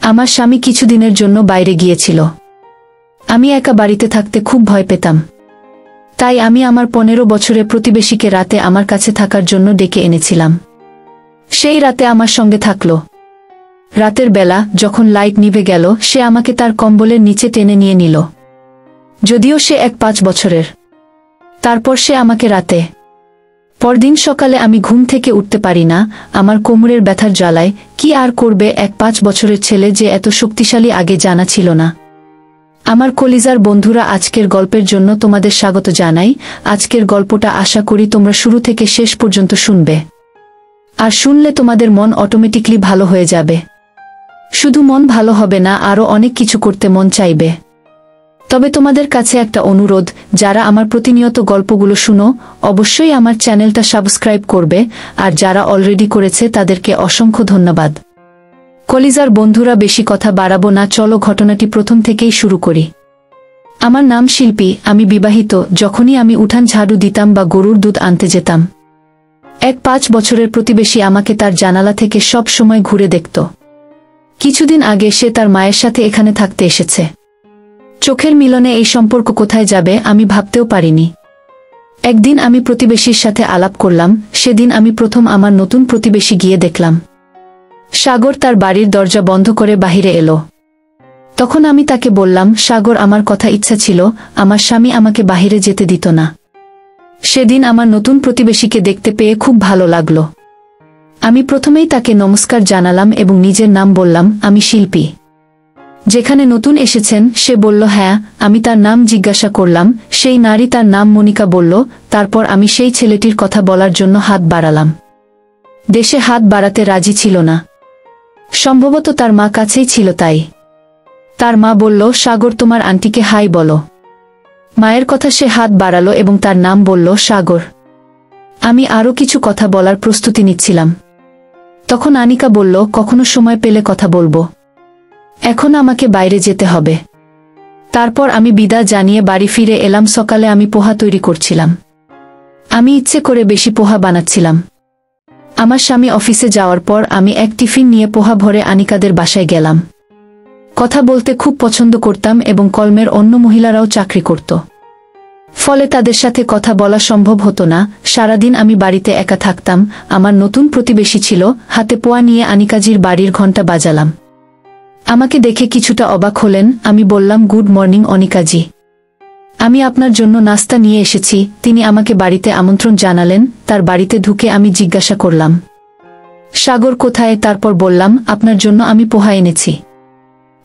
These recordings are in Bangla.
আমার স্বামী কিছুদিনের জন্য বাইরে গিয়েছিল। আমি একা বাড়িতে থাকতে খুব ভয় পেতাম। তাই আমি আমার 15 বছরের প্রতিবেশীকে রাতে আমার কাছে থাকার জন্য ডেকে এনেছিলাম। সেই রাতে আমার সঙ্গে থাকল। রাতের বেলা যখন লাইট নিভে গেল, সে আমাকে তার কম্বলের নিচে টেনে নিয়ে নিল। যদিও সে 5 বছরের। তারপর সে আমাকে রাতে। পরদিন সকালে আমি ঘুম থেকে উঠতে পারি না, আমার কোমরের ব্যথার জ্বালায়। কি আর করবে 5 বছরের ছেলে যে এত শক্তিশালী, আগে জানা ছিল না। আমার কলিজার বন্ধুরা, আজকের গল্পের জন্য তোমাদের স্বাগত জানাই। আজকের গল্পটা আশা করি তোমরা শুরু থেকে শেষ পর্যন্ত শুনবে। আর শুনলে তোমাদের মন অটোমেটিকলি ভালো হয়ে যাবে। শুধু মন ভালো হবে না, আরও অনেক কিছু করতে মন চাইবে। তবে তোমাদের কাছে একটা অনুরোধ, যারা আমার প্রতিনিয়ত গল্পগুলো শুনো, অবশ্যই আমার চ্যানেলটা সাবস্ক্রাইব করবে। আর যারা অলরেডি করেছে তাদেরকে অসংখ্য ধন্যবাদ। কলিজার বন্ধুরা, বেশি কথা বাড়াবো না, চলো ঘটনাটি প্রথম থেকেই শুরু করি। আমার নাম শিল্পী, আমি বিবাহিত। যখনই আমি উঠান ঝাড়ু দিতাম বা গরুর দুধ আনতে যেতাম, 5 বছরের প্রতিবেশী আমাকে তার জানালা থেকে সব সময় ঘুরে দেখত। কিছুদিন আগে সে তার মায়ের সাথে এখানে থাকতে এসেছে। চোখের মিলনে এই সম্পর্ক কোথায় যাবে আমি ভাবতেও পারিনি। একদিন আমি প্রতিবেশীর সাথে আলাপ করলাম। সেদিন আমি প্রথম আমার নতুন প্রতিবেশী গিয়ে দেখলাম। সাগর তার বাড়ির দরজা বন্ধ করে বাহিরে এলো। তখন আমি তাকে বললাম, সাগর, আমার কথা ইচ্ছা ছিল, আমার স্বামী আমাকে বাহিরে যেতে দিত না। সেদিন আমার নতুন প্রতিবেশীকে দেখতে পেয়ে খুব ভালো লাগলো। আমি প্রথমেই তাকে নমস্কার জানালাম এবং নিজের নাম বললাম, আমি শিল্পী। যেখানে নতুন এসেছেন সে বলল হ্যাঁ। আমি তার নাম জিজ্ঞাসা করলাম। সেই নারী তার নাম মনিকা বলল। তারপর আমি সেই ছেলেটির কথা বলার জন্য হাত বাড়ালাম। দেশে হাত বাড়াতে রাজি ছিল না। সম্ভবত তার মা কাছেই ছিল, তাই তার মা বলল, সাগর, তোমার আন্টিকে হাই বলো। মায়ের কথা সে হাত বাড়ালো এবং তার নাম বলল, সাগর। আমি আরও কিছু কথা বলার প্রস্তুতি নিচ্ছিলাম। তখন আনিকা বলল, কখনো সময় পেলে কথা বলবো, এখন আমাকে বাইরে যেতে হবে। তারপর আমি বিদায় জানিয়ে বাড়ি ফিরে এলাম। সকালে আমি পোহা তৈরি করছিলাম। আমি ইচ্ছে করে বেশি পোহা বানাচ্ছিলাম। আমার স্বামী অফিসে যাওয়ার পর আমি এক টিফিন নিয়ে পোহা ভরে আনিকাদের বাসায় গেলাম। কথা বলতে খুব পছন্দ করতাম এবং কলমের অন্য মহিলারাও চাকরি করত। ফলে তাদের সাথে কথা বলা সম্ভব হতো না। সারাদিন আমি বাড়িতে একা থাকতাম। আমার নতুন প্রতিবেশী ছিল। হাতে পোয়া নিয়ে আনিকাজির বাড়ির ঘণ্টা বাজালাম। আমাকে দেখে কিছুটা অবাক হলেন। আমি বললাম, গুড মর্নিং অনিকাজি, আমি আপনার জন্য নাস্তা নিয়ে এসেছি। তিনি আমাকে বাড়িতে আমন্ত্রণ জানালেন। তার বাড়িতে ঢুকে আমি জিজ্ঞাসা করলাম, সাগর কোথায়? তারপর বললাম, আপনার জন্য আমি পোহা এনেছি।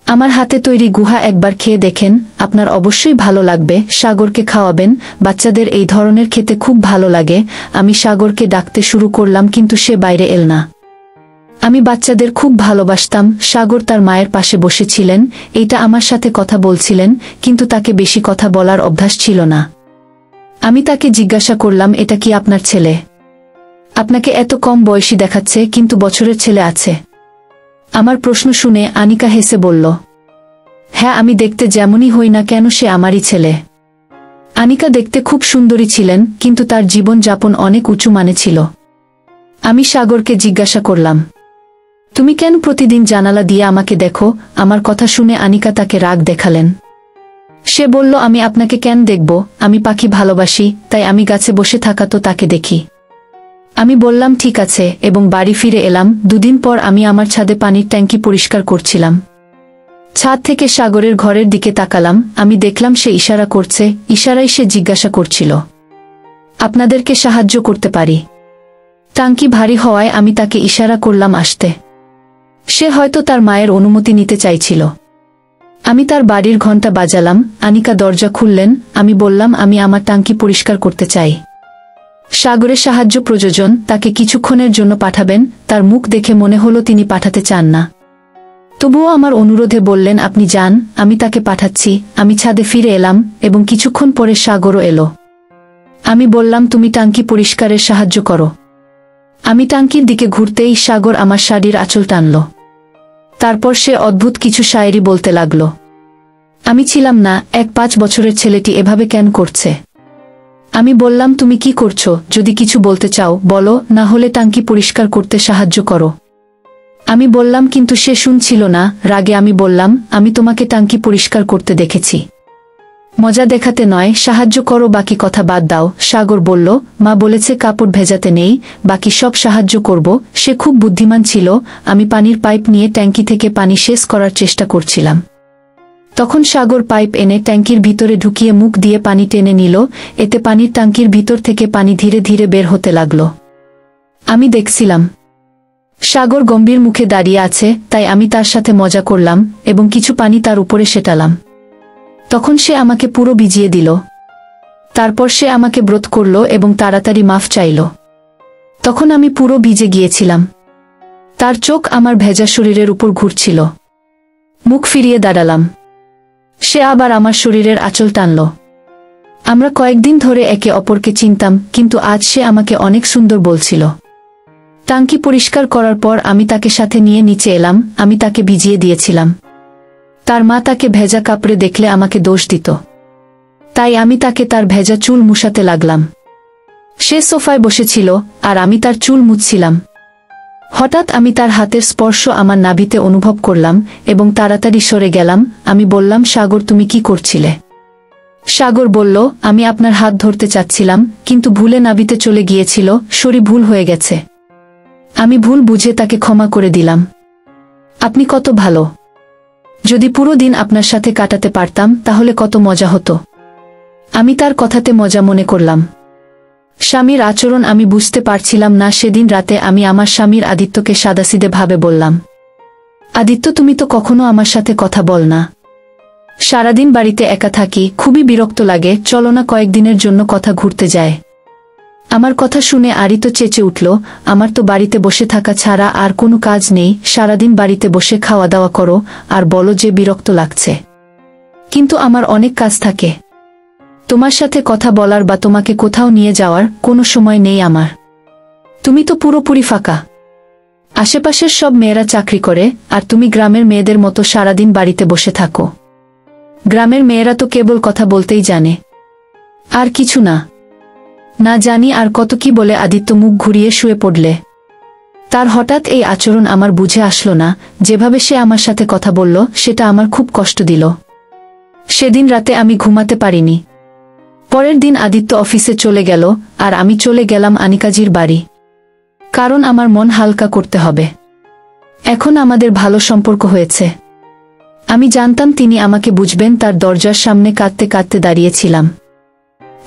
আমার হাতে তৈরি গুহা একবার খেয়ে দেখেন, আপনার অবশ্যই ভালো লাগবে। সাগরকে খাওয়াবেন, বাচ্চাদের এই ধরনের খেতে খুব ভালো লাগে। আমি সাগরকে ডাকতে শুরু করলাম, কিন্তু সে বাইরে এল না। আমি বাচ্চাদের খুব ভালোবাসতাম। সাগর তার মায়ের পাশে বসেছিলেন। এইটা আমার সাথে কথা বলছিলেন, কিন্তু তাকে বেশি কথা বলার অভ্যাস ছিল না। আমি তাকে জিজ্ঞাসা করলাম, এটা কি আপনার ছেলে? আপনাকে এত কম বয়সী দেখাচ্ছে, কিন্তু বছরের ছেলে আছে। আমার প্রশ্ন শুনে আনিকা হেসে বলল, হ্যাঁ, আমি দেখতে যেমনই হই না কেন, সে আমারই ছেলে। আনিকা দেখতে খুব সুন্দরী ছিলেন, কিন্তু তার জীবন যাপন অনেক উঁচু মানে ছিল। আমি সাগরকে জিজ্ঞাসা করলাম, তুমি কেন প্রতিদিন জানালা দিয়ে আমাকে দেখো? আমার কথা শুনে আনিকা তাকে রাগ দেখালেন। সে বলল, আমি আপনাকে কেন দেখব? আমি পাখি ভালোবাসি, তাই আমি গাছে বসে থাকা তো তাকে দেখি। আমি বললাম, ঠিক আছে, এবং বাড়ি ফিরে এলাম। 2 দিন পর আমি আমার ছাদে পানির ট্যাঙ্কি পরিষ্কার করছিলাম। ছাদ থেকে সাগরের ঘরের দিকে তাকালাম। আমি দেখলাম সে ইশারা করছে। ইশারায় সে জিজ্ঞাসা করছিল, আপনাদেরকে সাহায্য করতে পারি? ট্যাঙ্কি ভারী হওয়ায় আমি তাকে ইশারা করলাম আসতে। সে হয়তো তার মায়ের অনুমতি নিতে চাইছিল। আমি তার বাড়ির ঘণ্টা বাজালাম। আনিকা দরজা খুললেন। আমি বললাম, আমি আমার ট্যাঙ্কি পরিষ্কার করতে চাই। সাগরের সাহায্য প্রয়োজন, তাকে কিছুক্ষণের জন্য পাঠাবেন? তার মুখ দেখে মনে হলো তিনি পাঠাতে চান না। তবুও আমার অনুরোধে বললেন, আপনি যান, আমি তাকে পাঠাচ্ছি। আমি ছাদে ফিরে এলাম এবং কিছুক্ষণ পরে সাগরও এলো। আমি বললাম, তুমি ট্যাঙ্কি পরিষ্কারের সাহায্য করো। আমি ট্যাঙ্কির দিকে ঘুরতেই সাগর আমার শাড়ির আঁচল টানল। তারপর সে অদ্ভুত কিছু শায়েরি বলতে লাগল। আমি ছিলাম না। 5 বছরের ছেলেটি এভাবে কেন করছে? আমি বললাম, তুমি কি করছো? যদি কিছু বলতে চাও বলো, না হলে ট্যাঙ্কি পরিষ্কার করতে সাহায্য করো। আমি বললাম, কিন্তু সে শুনছিল না। রাগে আমি বললাম, আমি তোমাকে ট্যাঙ্কি পরিষ্কার করতে দেখেছি। মজা দেখাতে নয়, সাহায্য করো, বাকি কথা বাদ দাও। সাগর বলল, মা বলেছে কাপড় ভেজাতে নেই, বাকি সব সাহায্য করব। সে খুব বুদ্ধিমান ছিল। আমি পানির পাইপ নিয়ে ট্যাঙ্কি থেকে পানি শেষ করার চেষ্টা করছিলাম। তখন সাগর পাইপ এনে ট্যাঙ্কির ভিতরে ঢুকিয়ে মুখ দিয়ে পানি টেনে নিল। এতে পানির ট্যাঙ্কির ভিতর থেকে পানি ধীরে ধীরে বের হতে লাগল। আমি দেখছিলাম। সাগর গম্ভীর মুখে দাঁড়িয়ে আছে, তাই আমি তার সাথে মজা করলাম এবং কিছু পানি তার উপরে সেটালাম। তখন সে আমাকে পুরো ভিজিয়ে দিল। তারপর সে আমাকে ব্রত করল এবং তাড়াতাড়ি মাফ চাইল। তখন আমি পুরো ভিজে গিয়েছিলাম। তার চোখ আমার ভেজা শরীরের উপর ঘুরছিল। মুখ ফিরিয়ে দাঁড়ালাম। সে আবার আমার শরীরের আঁচল টানল। আমরা কয়েকদিন ধরে একে অপরকে চিনতাম, কিন্তু আজ সে আমাকে অনেক সুন্দর বলছিল। ট্যাঙ্কি পরিষ্কার করার পর আমি তাকে সাথে নিয়ে নিচে এলাম। আমি তাকে ভিজিয়ে দিয়েছিলাম। তার মা তাকে ভেজা কাপড়ে দেখলে আমাকে দোষ দিত। তাই আমি তাকে তার ভেজা চুল মুছাতে লাগলাম। সে সোফায় বসেছিল আর আমি তার চুল মুছছিলাম। হঠাৎ আমি তার হাতের স্পর্শ আমার নাভিতে অনুভব করলাম এবং তাড়াতাড়ি সরে গেলাম। আমি বললাম, সাগর, তুমি কি করছিলে? সাগর বলল, আমি আপনার হাত ধরতে চাচ্ছিলাম, কিন্তু ভুলে নাভিতে চলে গিয়েছিল। সরি, ভুল হয়ে গেছে। আমি ভুল বুঝে তাকে ক্ষমা করে দিলাম। আপনি কত ভালো। যদি পুরো দিন আপনার সাথে কাটাতে পারতাম তাহলে কত মজা হতো। আমি তার কথাতে মজা মনে করলাম। স্বামীর আচরণ আমি বুঝতে পারছিলাম না। সেদিন রাতে আমি আমার স্বামীর আদিত্যকে সাদাসিধে ভাবে বললাম, আদিত্য, তুমি তো কখনো আমার সাথে কথা বল না। সারাদিন বাড়িতে একা থাকি, খুবই বিরক্ত লাগে। চলো না কয়েকদিনের জন্য কথা ঘুরতে যায়। আমার কথা শুনে আদিত্য চেঁচে উঠল, আমার তো বাড়িতে বসে থাকা ছাড়া আর কোনো কাজ নেই। সারাদিন বাড়িতে বসে খাওয়া দাওয়া করো আর বলো যে বিরক্ত লাগছে। কিন্তু আমার অনেক কাজ থাকে। তোমার সাথে কথা বলার বা তোমাকে কোথাও নিয়ে যাওয়ার কোনো সময় নেই আমার। তুমি তো পুরোপুরি ফাঁকা। আশেপাশের সব মেয়েরা চাকরি করে আর তুমি গ্রামের মেয়েদের মতো সারাদিন বাড়িতে বসে থাকো। গ্রামের মেয়েরা তো কেবল কথা বলতেই জানে, আর কিছু না। না জানি আর কত কি বলে আদিত্য মুখ ঘুরিয়ে শুয়ে পড়লে। তার হঠাৎ এই আচরণ আমার বুঝে আসলো না। যেভাবে সে আমার সাথে কথা বলল সেটা আমার খুব কষ্ট দিল। সেদিন রাতে আমি ঘুমাতে পারিনি। পরের দিন আদিত্য অফিসে চলে গেল আর আমি চলে গেলাম আনিকাজির বাড়ি। কারণ আমার মন হালকা করতে হবে। এখন আমাদের ভালো সম্পর্ক হয়েছে। আমি জানতাম তিনি আমাকে বুঝবেন। তার দরজার সামনে কাঁদতে কাঁদতে দাঁড়িয়েছিলাম।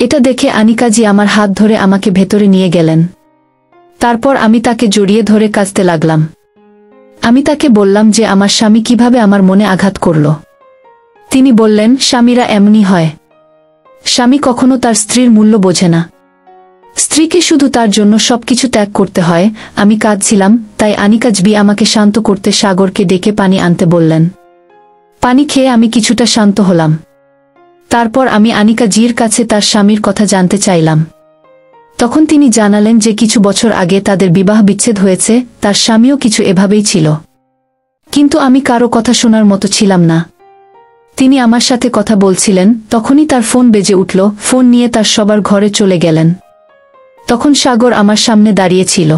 এটা দেখে আনিকাজি আমার হাত ধরে আমাকে ভেতরে নিয়ে গেলেন। তারপর আমি তাকে জড়িয়ে ধরে কাঁদতে লাগলাম। আমি তাকে বললাম যে আমার স্বামী কিভাবে আমার মনে আঘাত করল। তিনি বললেন, স্বামীরা এমনই হয়। স্বামী কখনো তার স্ত্রীর মূল্য বোঝে না। স্ত্রীকে শুধু তার জন্য সবকিছু ত্যাগ করতে হয়। আমি কাঁদছিলাম, তাই আনিকাজবি আমাকে শান্ত করতে সাগরকে ডেকে পানি আনতে বললেন। পানি খেয়ে আমি কিছুটা শান্ত হলাম। তারপর আমি আনিকাজির কাছে তার স্বামীর কথা জানতে চাইলাম। তখন তিনি জানালেন যে কিছু বছর আগে তাদের বিবাহ বিচ্ছেদ হয়েছে। তার স্বামীও কিছু এভাবেই ছিল। কিন্তু আমি কারো কথা শোনার মতো ছিলাম না। তিনি আমার সাথে কথা বলছিলেন, তখনই তার ফোন বেজে উঠল। ফোন নিয়ে তার সবার ঘরে চলে গেলেন। তখন সাগর আমার সামনে দাঁড়িয়েছিল।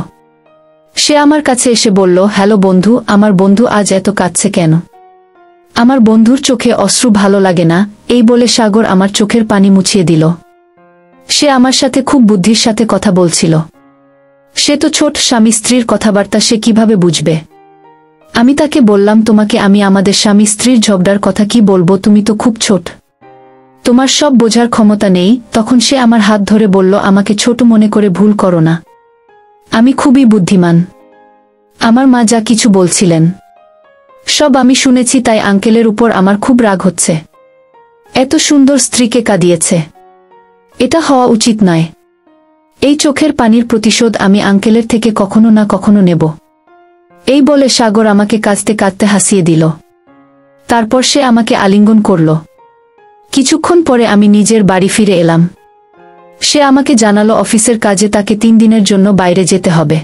সে আমার কাছে এসে বলল, হ্যালো বন্ধু। আমার বন্ধু আজ এত কাঁদছে কেন? আমার বন্ধুর চোখে অশ্রু ভালো লাগে না। এই বলে সাগর আমার চোখের পানি মুছিয়ে দিল। সে আমার সাথে খুব বুদ্ধির সাথে কথা বলছিল। সে তো ছোট, স্বামী স্ত্রীর কথাবার্তা সে কিভাবে বুঝবে? আমি তাকে বললাম, তোমাকে আমি আমাদের স্বামী স্ত্রীর ঝগড়ার কথা কি বলবো? তুমি তো খুব ছোট, তোমার সব বোঝার ক্ষমতা নেই। তখন সে আমার হাত ধরে বলল, আমাকে ছোট মনে করে ভুল করো না। আমি খুবই বুদ্ধিমান। আমার মা যা কিছু বলছিলেন সব আমি শুনেছি, তাই আঙ্কেলের উপর আমার খুব রাগ হচ্ছে। এত সুন্দর স্ত্রীকে কাঁদিয়েছে। এটা হওয়া উচিত নয়। এই চোখের পানির প্রতিশোধ আমি আঙ্কেলের থেকে কখনো না কখনো নেব। এই বলে সাগর আমাকে কাঁদতে কাঁদতে হাসিয়ে দিল। তারপর সে আমাকে আলিঙ্গন করল। কিছুক্ষণ পরে আমি নিজের বাড়ি ফিরে এলাম। সে আমাকে জানালো অফিসের কাজে তাকে 3 দিনের জন্য বাইরে যেতে হবে।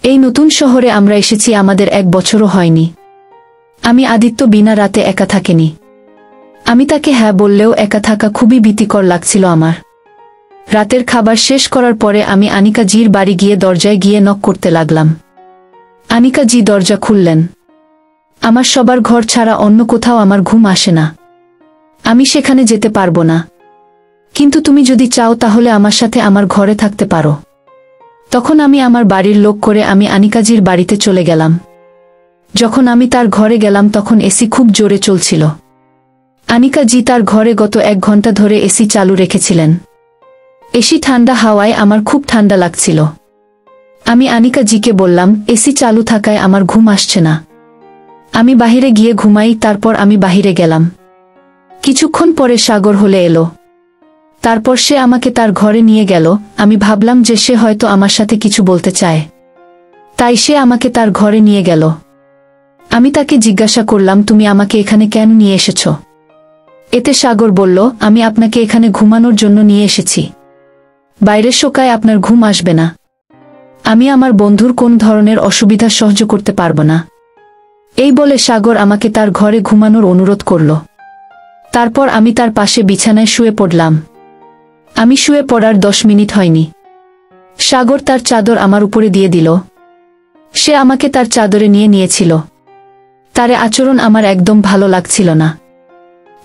এই নতুন শহরে আমরা এসেছি, আমাদের 1 বছরও হয়নি। আমি আদিত্য বিনা রাতে একা থাকেনি। আমি তাকে হ্যাঁ বললেও একা থাকা খুবই ভীতিকর লাগছিল আমার। রাতের খাবার শেষ করার পরে আমি আনিকাজির বাড়ি গিয়ে দরজায় গিয়ে নক করতে লাগলাম। আনিকা জি দরজা খুললেন। আমার সবার ঘর ছাড়া অন্য কোথাও আমার ঘুম আসে না। আমি সেখানে যেতে পারবো না। কিন্তু তুমি যদি চাও তাহলে আমার সাথে আমার ঘরে থাকতে পারো। তখন আমি আমার বাড়ির লোক করে আমি আনিকাজির বাড়িতে চলে গেলাম। যখন আমি তার ঘরে গেলাম তখন এসি খুব জোরে চলছিল। আনিকা জি তার ঘরে গত 1 ঘন্টা ধরে এসি চালু রেখেছিলেন। এসি ঠান্ডা হাওয়ায় আমার খুব ঠান্ডা লাগছিল। আমি আনিকা জিকে বললাম, এসি চালু থাকায় আমার ঘুম আসছে না। আমি বাহিরে গিয়ে ঘুমাই। তারপর আমি বাহিরে গেলাম। কিছুক্ষণ পরে সাগর হলে এলো। তারপর সে আমাকে তার ঘরে নিয়ে গেল। আমি ভাবলাম যে সে হয়তো আমার সাথে কিছু বলতে চায়, তাই সে আমাকে তার ঘরে নিয়ে গেল। আমি তাকে জিজ্ঞাসা করলাম, তুমি আমাকে এখানে কেন নিয়ে এসেছ? এতে সাগর বলল, আমি আপনাকে এখানে ঘুমানোর জন্য নিয়ে এসেছি। বাইরের শোকায় আপনার ঘুম আসবে না। আমি আমার বন্ধুর কোন ধরনের অসুবিধা সহ্য করতে পারবো না। এই বলে সাগর আমাকে তার ঘরে ঘুমানোর অনুরোধ করল। তারপর আমি তার পাশে বিছানায় শুয়ে পড়লাম। আমি শুয়ে পড়ার 10 মিনিট হয়নি, সাগর তার চাদর আমার উপরে দিয়ে দিল। সে আমাকে তার চাদরে নিয়ে নিয়েছিল। তার আচরণ আমার একদম ভালো লাগছিল না।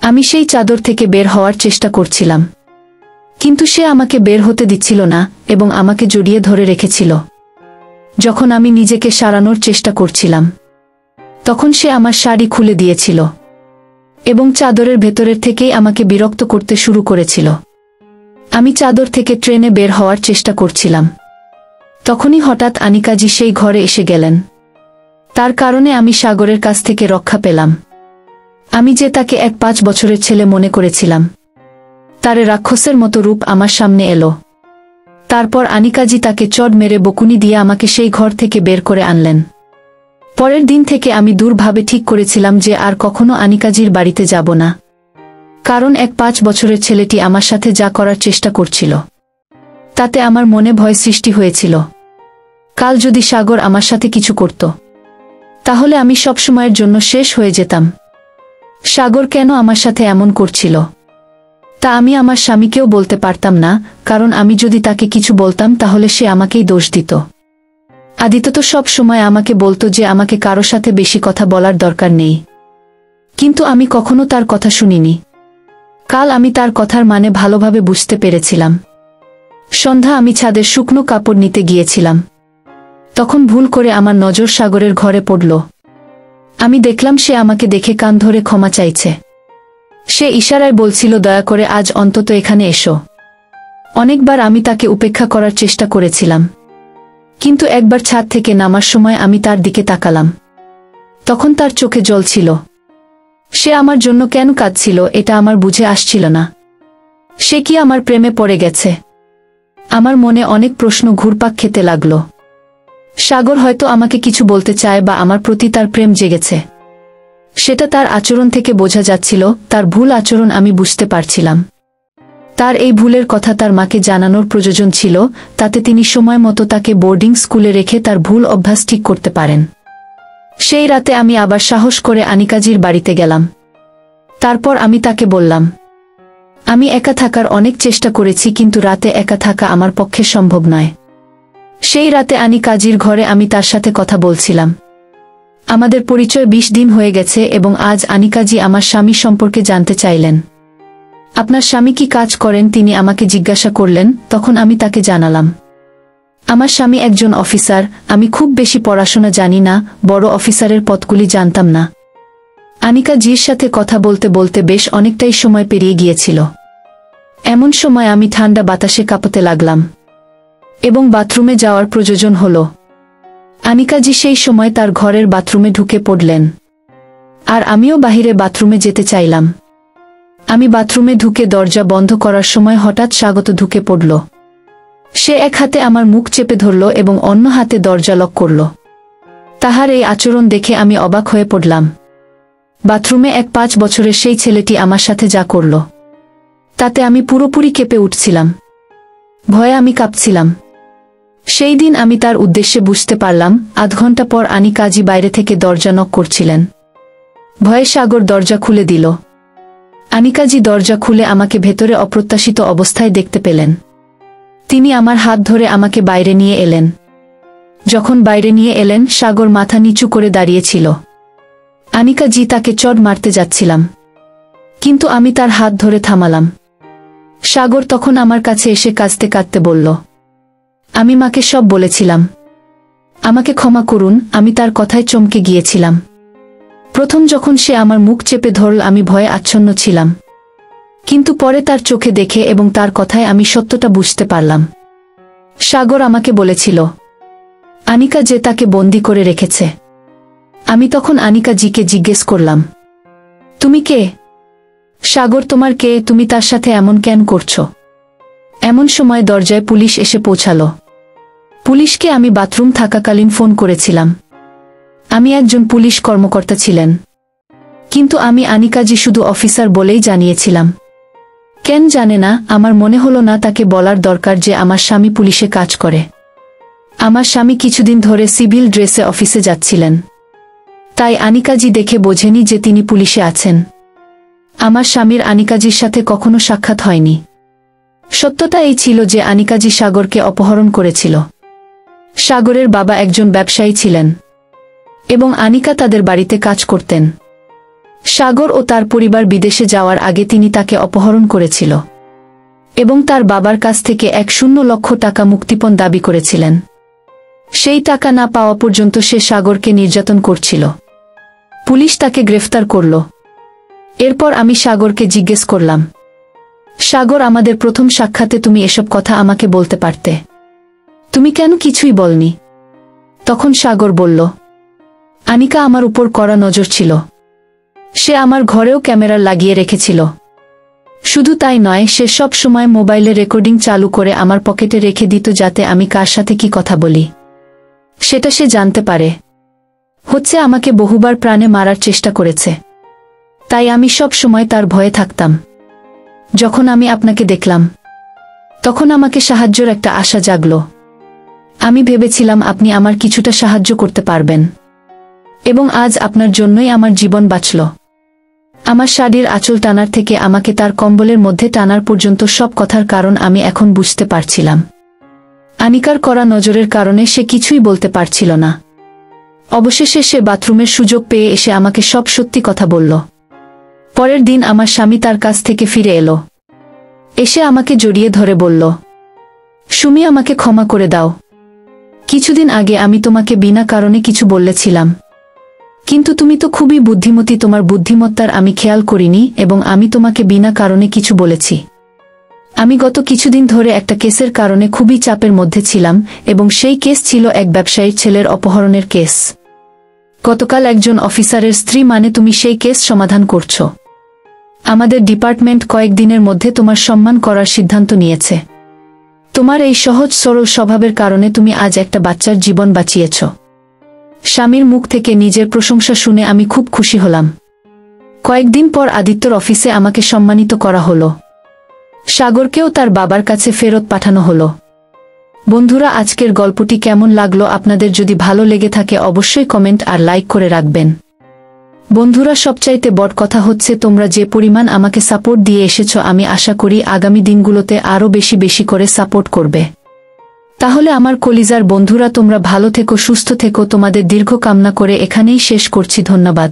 আমি সেই চাদর থেকে বের হওয়ার চেষ্টা করছিলাম, কিন্তু সে আমাকে বের হতে দিচ্ছিল না এবং আমাকে জড়িয়ে ধরে রেখেছিল। যখন আমি নিজেকে সারানোর চেষ্টা করছিলাম, তখন সে আমার শাড়ি খুলে দিয়েছিল এবং চাদরের ভেতরের থেকেই আমাকে বিরক্ত করতে শুরু করেছিল। আমি চাদর থেকে ট্রেনে বের হওয়ার চেষ্টা করছিলাম। তখনই হঠাৎ আনিকাজি সেই ঘরে এসে গেলেন। তার কারণে আমি সাগরের কাছ থেকে রক্ষা পেলাম। আমি যে তাকে 5 বছরের ছেলে মনে করেছিলাম, তার রাক্ষসের মতো রূপ আমার সামনে এলো। তারপর আনিকাজি তাকে চড় মেরে বকুনি দিয়ে আমাকে সেই ঘর থেকে বের করে আনলেন। পরের দিন থেকে আমি দূরভাবে ঠিক করেছিলাম যে আর কখনো আনিকাজির বাড়িতে যাব না, কারণ 5 বছরের ছেলেটি আমার সাথে যা করার চেষ্টা করছিল তাতে আমার মনে ভয় সৃষ্টি হয়েছিল। কাল যদি সাগর আমার সাথে কিছু করত, তাহলে আমি সবসময়ের জন্য শেষ হয়ে যেতাম। সাগর কেন আমার সাথে এমন করছিল তা আমি আমার স্বামীকেও বলতে পারতাম না, কারণ আমি যদি তাকে কিছু বলতাম তাহলে সে আমাকেই দোষ দিত। আদিত্য তো সব সময় আমাকে বলতো যে আমাকে কারো সাথে বেশি কথা বলার দরকার নেই, কিন্তু আমি কখনো তার কথা শুনিনি। কাল আমি তার কথার মানে ভালোভাবে বুঝতে পেরেছিলাম। সন্ধ্যা আমি ছাদের শুকনো কাপড় নিতে গিয়েছিলাম। তখন ভুল করে আমার নজর সাগরের ঘরে পড়ল। আমি দেখলাম সে আমাকে দেখে কান ধরে ক্ষমা চাইছে। সে ইশারায় বলছিল, দয়া করে আজ অন্তত এখানে এসো। অনেকবার আমি তাকে উপেক্ষা করার চেষ্টা করেছিলাম, কিন্তু একবার ছাদ থেকে নামার সময় আমি তার দিকে তাকালাম। তখন তার চোখে জল ছিল। সে আমার জন্য কেন কাঁদছিল এটা আমার বুঝে আসছিল না। সে কি আমার প্রেমে পড়ে গেছে? আমার মনে অনেক প্রশ্ন ঘুরপাক খেতে লাগল। সাগর হয়তো আমাকে কিছু বলতে চায় বা আমার প্রতি তার প্রেম জেগেছে। সেটা তার আচরণ থেকে বোঝা যাচ্ছিল। তার ভুল আচরণ আমি বুঝতে পারছিলাম। তার এই ভুলের কথা তার মাকে জানানোর প্রয়োজন ছিল, তাতে তিনি সময় মতো তাকে বোর্ডিং স্কুলে রেখে তার ভুল অভ্যাস ঠিক করতে পারেন। সেই রাতে আমি আবার সাহস করে আনিকাজির বাড়িতে গেলাম। তারপর আমি তাকে বললাম, আমি একা থাকার অনেক চেষ্টা করেছি, কিন্তু রাতে একা থাকা আমার পক্ষে সম্ভব নয়। সেই রাতে আনিকাজির ঘরে আমি তার সাথে কথা বলছিলাম। আমাদের পরিচয় 20 দিন হয়ে গেছে এবং আজ আনিকাজি আমার স্বামী সম্পর্কে জানতে চাইলেন। আপনার স্বামী কি কাজ করেন তিনি আমাকে জিজ্ঞাসা করলেন। তখন আমি তাকে জানালাম, আমার স্বামী একজন অফিসার। আমি খুব বেশি পড়াশোনা জানি না, বড় অফিসারের পদগুলি জানতাম না। আনিকাজির সাথে কথা বলতে বলতে বেশ অনেকটাই সময় পেরিয়ে গিয়েছিল। এমন সময় আমি ঠান্ডা বাতাসে কাঁপতে লাগলাম এবং বাথরুমে যাওয়ার প্রয়োজন হল। আনিকাজি সেই সময় তার ঘরের বাথরুমে ঢুকে পড়লেন, আর আমিও বাহিরে বাথরুমে যেতে চাইলাম। আমি বাথরুমে ঢুকে দরজা বন্ধ করার সময় হঠাৎ স্বাগত ঢুকে পড়ল। সে এক হাতে আমার মুখ চেপে ধরল এবং অন্য হাতে দরজা লক করল। তাহার এই আচরণ দেখে আমি অবাক হয়ে পড়লাম। বাথরুমে 5 বছরের সেই ছেলেটি আমার সাথে যা করল তাতে আমি পুরোপুরি কেঁপে উঠছিলাম। ভয়ে আমি কাঁপছিলাম। সেই দিন আমি তার উদ্দেশ্যে বুঝতে পারলাম। আধ ঘন্টা পর আনিকাজি বাইরে থেকে দরজা নক করছিলেন। ভয়ে সাগর দরজা খুলে দিল। আনিকাজি দরজা খুলে আমাকে ভেতরে অপ্রত্যাশিত অবস্থায় দেখতে পেলেন। তিনি আমার হাত ধরে আমাকে বাইরে নিয়ে এলেন। যখন বাইরে নিয়ে এলেন, সাগর মাথা নিচু করে দাঁড়িয়েছিল। আনিকা জি তাকে চড় মারতে যাচ্ছিলাম, কিন্তু আমি তার হাত ধরে থামালাম। সাগর তখন আমার কাছে এসে কাঁদতে কাঁদতে বলল, আমি মাকে সব বলেছিলাম, আমাকে ক্ষমা করুন। আমি তার কথায় চমকে গিয়েছিলাম। প্রথম যখন সে আমার মুখ চেপে ধরল আমি ভয়ে আচ্ছন্ন ছিলাম, কিন্তু পরে তার চোখে দেখে এবং তার কথায় আমি সত্যটা বুঝতে পারলাম। সাগর আমাকে বলেছিল আনিকা যে তাকে বন্দি করে রেখেছে। আমি তখন আনিকা জিকে জিজ্ঞেস করলাম, তুমি কে? সাগর, তোমার কে? তুমি তার সাথে এমন কেন করছো? এমন সময় দরজায় পুলিশ এসে পৌঁছালো। পুলিশকে আমি বাথরুম থাকাকালীন ফোন করেছিলাম। আমি একজন পুলিশ কর্মকর্তা ছিলেন, কিন্তু আমি আনিকা জি শুধু অফিসার বলেই জানিয়েছিলাম। কেন জানে না, আমার মনে হলো না তাকে বলার দরকার যে আমার স্বামী পুলিশে কাজ করে। আমার স্বামী কিছুদিন ধরে সিভিল ড্রেসে অফিসে যাচ্ছিলেন, তাই আনিকাজি দেখে বোঝেনি যে তিনি পুলিশে আছেন। আমার স্বামীর আনিকাজির সাথে কখনো সাক্ষাৎ হয়নি। সত্যতা এই ছিল যে আনিকাজি সাগরকে অপহরণ করেছিল। সাগরের বাবা একজন ব্যবসায়ী ছিলেন এবং আনিকা তাদের বাড়িতে কাজ করতেন। সাগর ও তার পরিবার বিদেশে যাওয়ার আগে তিনি তাকে অপহরণ করেছিল এবং তার বাবার কাছ থেকে 1,00,000 টাকা মুক্তিপণ দাবি করেছিলেন। সেই টাকা না পাওয়া পর্যন্ত সে সাগরকে নির্যাতন করছিল। পুলিশ তাকে গ্রেফতার করল। এরপর আমি সাগরকে জিজ্ঞেস করলাম, সাগর, আমাদের প্রথম সাক্ষাতে তুমি এসব কথা আমাকে বলতে পারতে, তুমি কেন কিছুই বলনি? তখন সাগর বলল, আনিকা আমার উপর কড়া নজর ছিল। সে আমার ঘরেও ক্যামেরা লাগিয়ে রেখেছিল। শুধু তাই নয়, সে সব সময় মোবাইলে রেকর্ডিং চালু করে আমার পকেটে রেখে দিত যাতে আমি কার সাথে কি কথা বলি সেটা সে জানতে পারে। আমাকে বহুবার প্রাণে মারার চেষ্টা করেছে, তাই আমি সব সময় তার ভয়ে থাকতাম। যখন আমি আপনাকে দেখলাম, তখন আমাকে সাহায্যের একটা আশা জাগল। আমি ভেবেছিলাম আপনি আমার কিছুটা সাহায্য করতে পারবেন, এবং আজ আপনার জন্যই আমার জীবন বাঁচল। আমার শাড়ির আঁচল টানার থেকে আমাকে তার কম্বলের মধ্যে টানার পর্যন্ত সব কথার কারণ আমি এখন বুঝতে পারছিলাম। আনিকার কড়া নজরের কারণে সে কিছুই বলতে পারছিল না। অবশেষে সে বাথরুমের সুযোগ পেয়ে এসে আমাকে সব সত্যি কথা বলল। পরের দিন আমার স্বামী তার কাছ থেকে ফিরে এলো। এসে আমাকে জড়িয়ে ধরে বলল, সুমি, আমাকে ক্ষমা করে দাও। কিছুদিন আগে আমি তোমাকে বিনা কারণে কিছু বলেছিলাম, কিন্তু তুমি তো খুবই বুদ্ধিমতী, তোমার বুদ্ধিমত্তার আমি খেয়াল করিনি এবং আমি তোমাকে বিনা কারণে কিছু বলেছি। আমি গত কিছুদিন ধরে একটা কেসের কারণে খুবই চাপের মধ্যে ছিলাম এবং সেই কেস ছিল এক ব্যবসায়ীর ছেলের অপহরণের কেস। গতকাল একজন অফিসারের স্ত্রী মানে তুমি সেই কেস সমাধান করছো। আমাদের ডিপার্টমেন্ট কয়েকদিনের মধ্যে তোমার সম্মান করার সিদ্ধান্ত নিয়েছে। তোমার এই সহজ সরল স্বভাবের কারণে তুমি আজ একটা বাচ্চার জীবন বাঁচিয়েছ। স্বামীর মুখ থেকে নিজের প্রশংসা শুনে আমি খুব খুশি হলাম। কয়েকদিন পর আদিত্যর অফিসে আমাকে সম্মানিত করা হলো। সাগরকেও তার বাবার কাছে ফেরত পাঠানো হলো। বন্ধুরা, আজকের গল্পটি কেমন লাগলো আপনাদের? যদি ভালো লেগে থাকে অবশ্যই কমেন্ট আর লাইক করে রাখবেন। বন্ধুরা, সবচাইতে বড় কথা হচ্ছে তোমরা যে পরিমাণ আমাকে সাপোর্ট দিয়ে এসেছো, আমি আশা করি আগামী দিনগুলোতে আরও বেশি বেশি করে সাপোর্ট করবে। তাহলে আমার কলিজার বন্ধুরা, তোমরা ভালো থেকো, সুস্থ থেকো। তোমাদের দীর্ঘ কামনা করে এখানেই শেষ করছি। ধন্যবাদ।